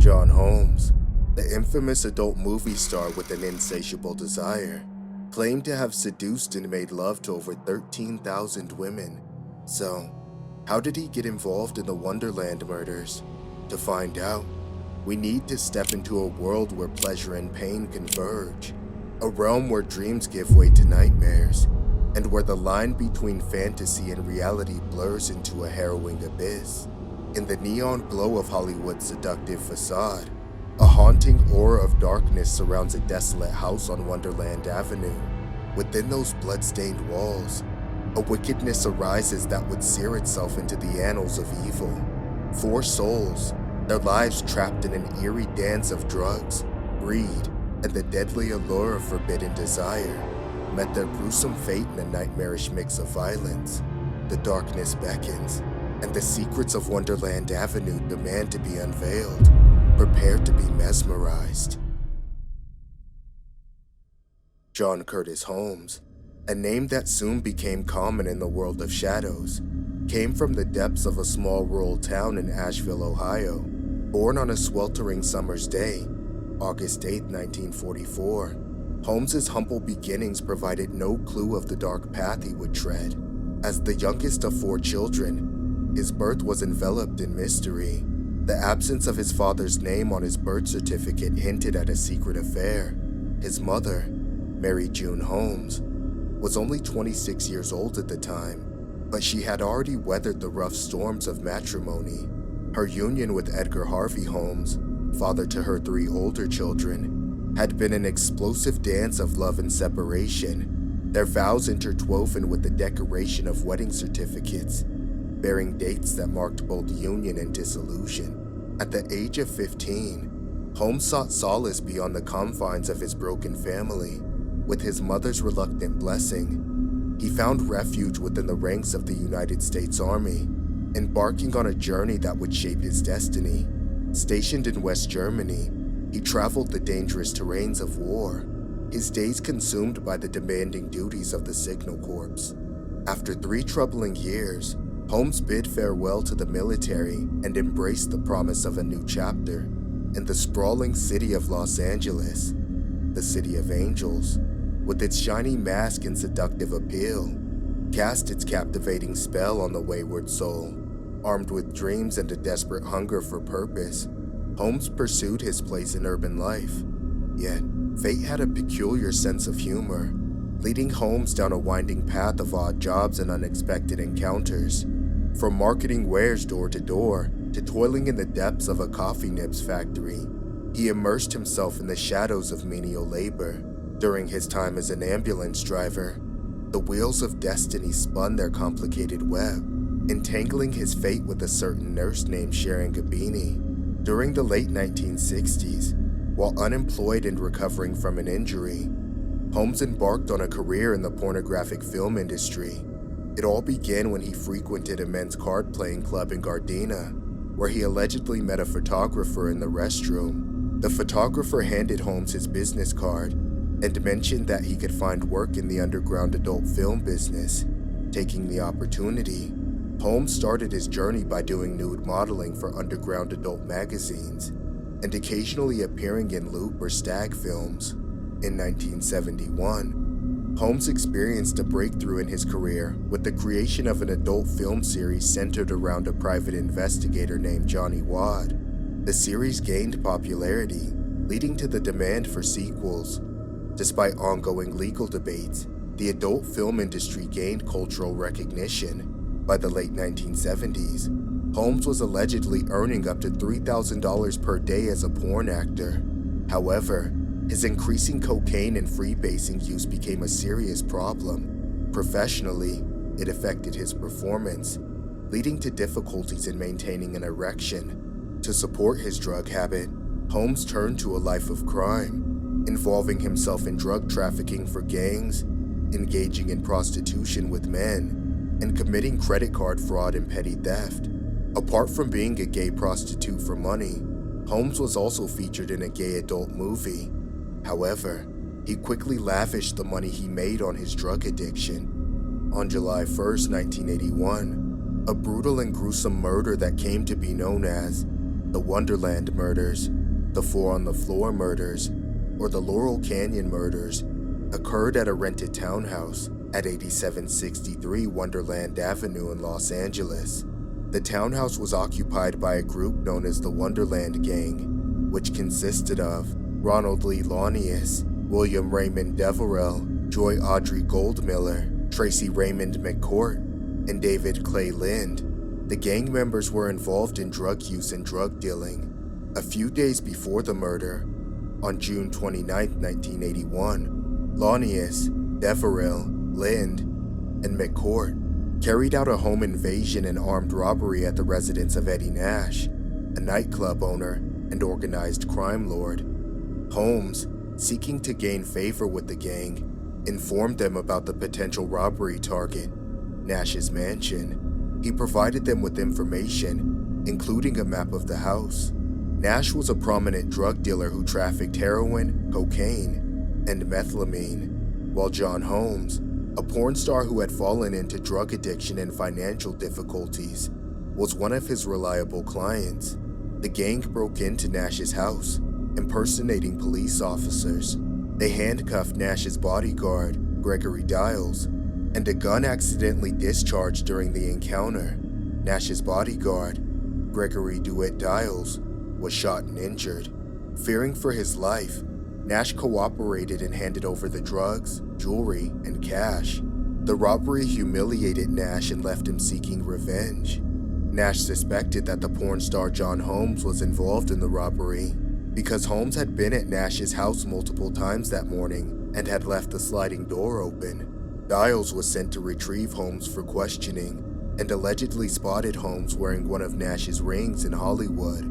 John Holmes, the infamous adult movie star with an insatiable desire, claimed to have seduced and made love to over 13,000 women. So, how did he get involved in the Wonderland murders? To find out, we need to step into a world where pleasure and pain converge, a realm where dreams give way to nightmares, and where the line between fantasy and reality blurs into a harrowing abyss. In the neon glow of Hollywood's seductive façade, a haunting aura of darkness surrounds a desolate house on Wonderland Avenue. Within those bloodstained walls, a wickedness arises that would sear itself into the annals of evil. 4 souls, their lives trapped in an eerie dance of drugs, greed, and the deadly allure of forbidden desire, met their gruesome fate in a nightmarish mix of violence. The darkness beckons, and the secrets of Wonderland Avenue demand to be unveiled. Prepare to be mesmerized. John Curtis Holmes, a name that soon became common in the world of shadows, came from the depths of a small rural town in Asheville, Ohio. Born on a sweltering summer's day, August 8, 1944, Holmes's humble beginnings provided no clue of the dark path he would tread. As the youngest of 4 children, his birth was enveloped in mystery. The absence of his father's name on his birth certificate hinted at a secret affair. His mother, Mary June Holmes, was only 26 years old at the time, but she had already weathered the rough storms of matrimony. Her union with Edgar Harvey Holmes, father to her 3 older children, had been an explosive dance of love and separation, their vows interwoven with the decoration of wedding certificates, bearing dates that marked both union and dissolution. At the age of 15, Holmes sought solace beyond the confines of his broken family. With his mother's reluctant blessing, he found refuge within the ranks of the United States Army, embarking on a journey that would shape his destiny. Stationed in West Germany, he traveled the dangerous terrains of war, his days consumed by the demanding duties of the Signal Corps. After 3 troubling years, Holmes bid farewell to the military and embraced the promise of a new chapter in the sprawling city of Los Angeles, the City of Angels, with its shiny mask and seductive appeal, cast its captivating spell on the wayward soul. Armed with dreams and a desperate hunger for purpose, Holmes pursued his place in urban life. Yet, fate had a peculiar sense of humor, leading Holmes down a winding path of odd jobs and unexpected encounters. From marketing wares door to door to toiling in the depths of a coffee nibs factory, he immersed himself in the shadows of menial labor. During his time as an ambulance driver, the wheels of destiny spun their complicated web, entangling his fate with a certain nurse named Sharon Gabini. During the late 1960s, while unemployed and recovering from an injury, Holmes embarked on a career in the pornographic film industry. It all began when he frequented a men's card-playing club in Gardena, where he allegedly met a photographer in the restroom. The photographer handed Holmes his business card and mentioned that he could find work in the underground adult film business. Taking the opportunity, Holmes started his journey by doing nude modeling for underground adult magazines and occasionally appearing in Loop or Stag films. In 1971, Holmes experienced a breakthrough in his career with the creation of an adult film series centered around a private investigator named Johnny Wad. The series gained popularity, leading to the demand for sequels. Despite ongoing legal debates, the adult film industry gained cultural recognition. By the late 1970s, Holmes was allegedly earning up to $3,000 per day as a porn actor. However, his increasing cocaine and freebasing use became a serious problem. Professionally, it affected his performance, leading to difficulties in maintaining an erection. To support his drug habit, Holmes turned to a life of crime, involving himself in drug trafficking for gangs, engaging in prostitution with men, and committing credit card fraud and petty theft. Apart from being a gay prostitute for money, Holmes was also featured in a gay adult movie. However, he quickly lavished the money he made on his drug addiction. On July 1st, 1981, a brutal and gruesome murder that came to be known as the Wonderland murders, the Four on the Floor murders, or the Laurel Canyon murders occurred at a rented townhouse at 8763 Wonderland Avenue in Los Angeles. The townhouse was occupied by a group known as the Wonderland Gang, which consisted of Ronald Lee Launius, William Raymond Deverell, Joy Audrey Goldmiller, Tracy Raymond McCourt, and David Clay Lind. The gang members were involved in drug use and drug dealing. A few days before the murder, on June 29, 1981, Launius, Deverell, Lind, and McCourt carried out a home invasion and armed robbery at the residence of Eddie Nash, a nightclub owner and organized crime lord. Holmes, seeking to gain favor with the gang, informed them about the potential robbery target, Nash's mansion. He provided them with information, including a map of the house. Nash was a prominent drug dealer who trafficked heroin, cocaine, and methamphetamine, while John Holmes, a porn star who had fallen into drug addiction and financial difficulties, was one of his reliable clients. The gang broke into Nash's house, impersonating police officers. They handcuffed Nash's bodyguard, Gregory Dials, and a gun accidentally discharged during the encounter. Nash's bodyguard, Gregory DeWitt Dials, was shot and injured. Fearing for his life, Nash cooperated and handed over the drugs, jewelry, and cash. The robbery humiliated Nash and left him seeking revenge. Nash suspected that the porn star John Holmes was involved in the robbery because Holmes had been at Nash's house multiple times that morning and had left the sliding door open. Dials was sent to retrieve Holmes for questioning and allegedly spotted Holmes wearing one of Nash's rings in Hollywood.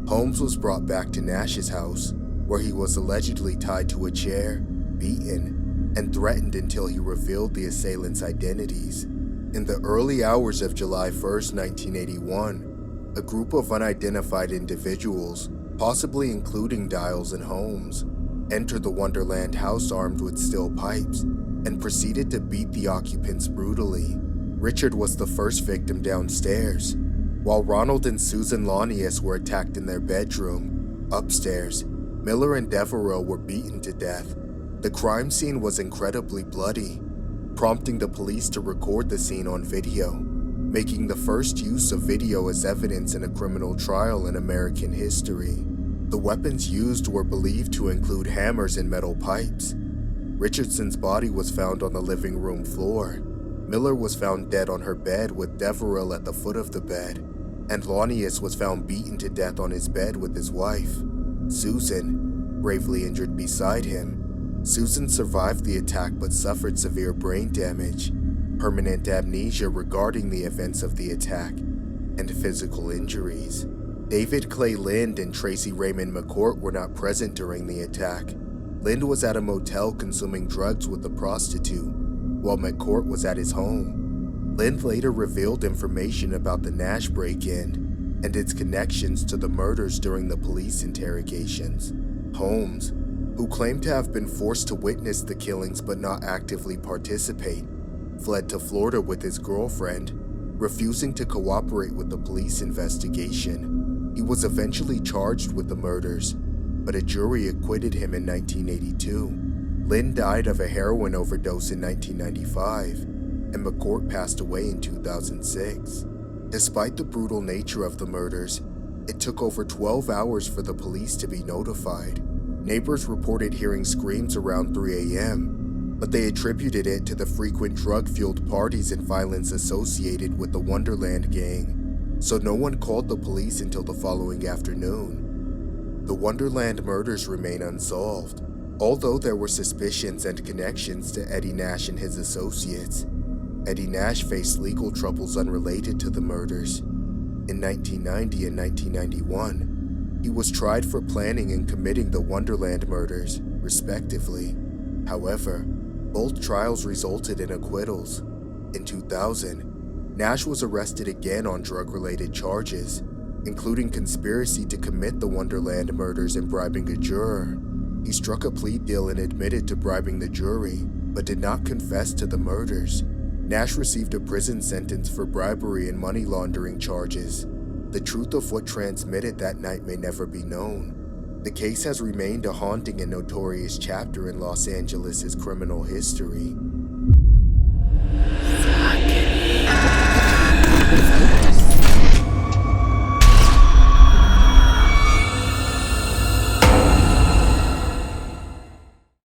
Holmes was brought back to Nash's house, where he was allegedly tied to a chair, beaten, and threatened until he revealed the assailants' identities. In the early hours of July 1, 1981, a group of unidentified individuals, possibly including Dials and Holmes, entered the Wonderland house armed with steel pipes and proceeded to beat the occupants brutally. Richard was the first victim downstairs, while Ronald and Susan Launius were attacked in their bedroom. Upstairs, Miller and Deverell were beaten to death. The crime scene was incredibly bloody, prompting the police to record the scene on video, making the first use of video as evidence in a criminal trial in American history. The weapons used were believed to include hammers and metal pipes. Richardson's body was found on the living room floor. Miller was found dead on her bed with Deverell at the foot of the bed, and Launius was found beaten to death on his bed with his wife, Susan, gravely injured beside him. Susan survived the attack but suffered severe brain damage, permanent amnesia regarding the events of the attack, and physical injuries. David Clay Lind and Tracy Raymond McCourt were not present during the attack. Lind was at a motel consuming drugs with a prostitute, while McCourt was at his home. Lind later revealed information about the Nash break-in and its connections to the murders during the police interrogations. Holmes, who claimed to have been forced to witness the killings but not actively participate, fled to Florida with his girlfriend, refusing to cooperate with the police investigation. He was eventually charged with the murders, but a jury acquitted him in 1982. Lind died of a heroin overdose in 1995, and McCourt passed away in 2006. Despite the brutal nature of the murders, it took over 12 hours for the police to be notified. Neighbors reported hearing screams around 3 a.m., but they attributed it to the frequent drug-fueled parties and violence associated with the Wonderland gang, so no one called the police until the following afternoon. The Wonderland murders remain unsolved, although there were suspicions and connections to Eddie Nash and his associates. Eddie Nash faced legal troubles unrelated to the murders. In 1990 and 1991, he was tried for planning and committing the Wonderland murders, respectively. However, both trials resulted in acquittals. In 2000, Nash was arrested again on drug-related charges, including conspiracy to commit the Wonderland murders and bribing a juror. He struck a plea deal and admitted to bribing the jury, but did not confess to the murders. Nash received a prison sentence for bribery and money laundering charges. The truth of what transmitted that night may never be known. The case has remained a haunting and notorious chapter in Los Angeles' criminal history,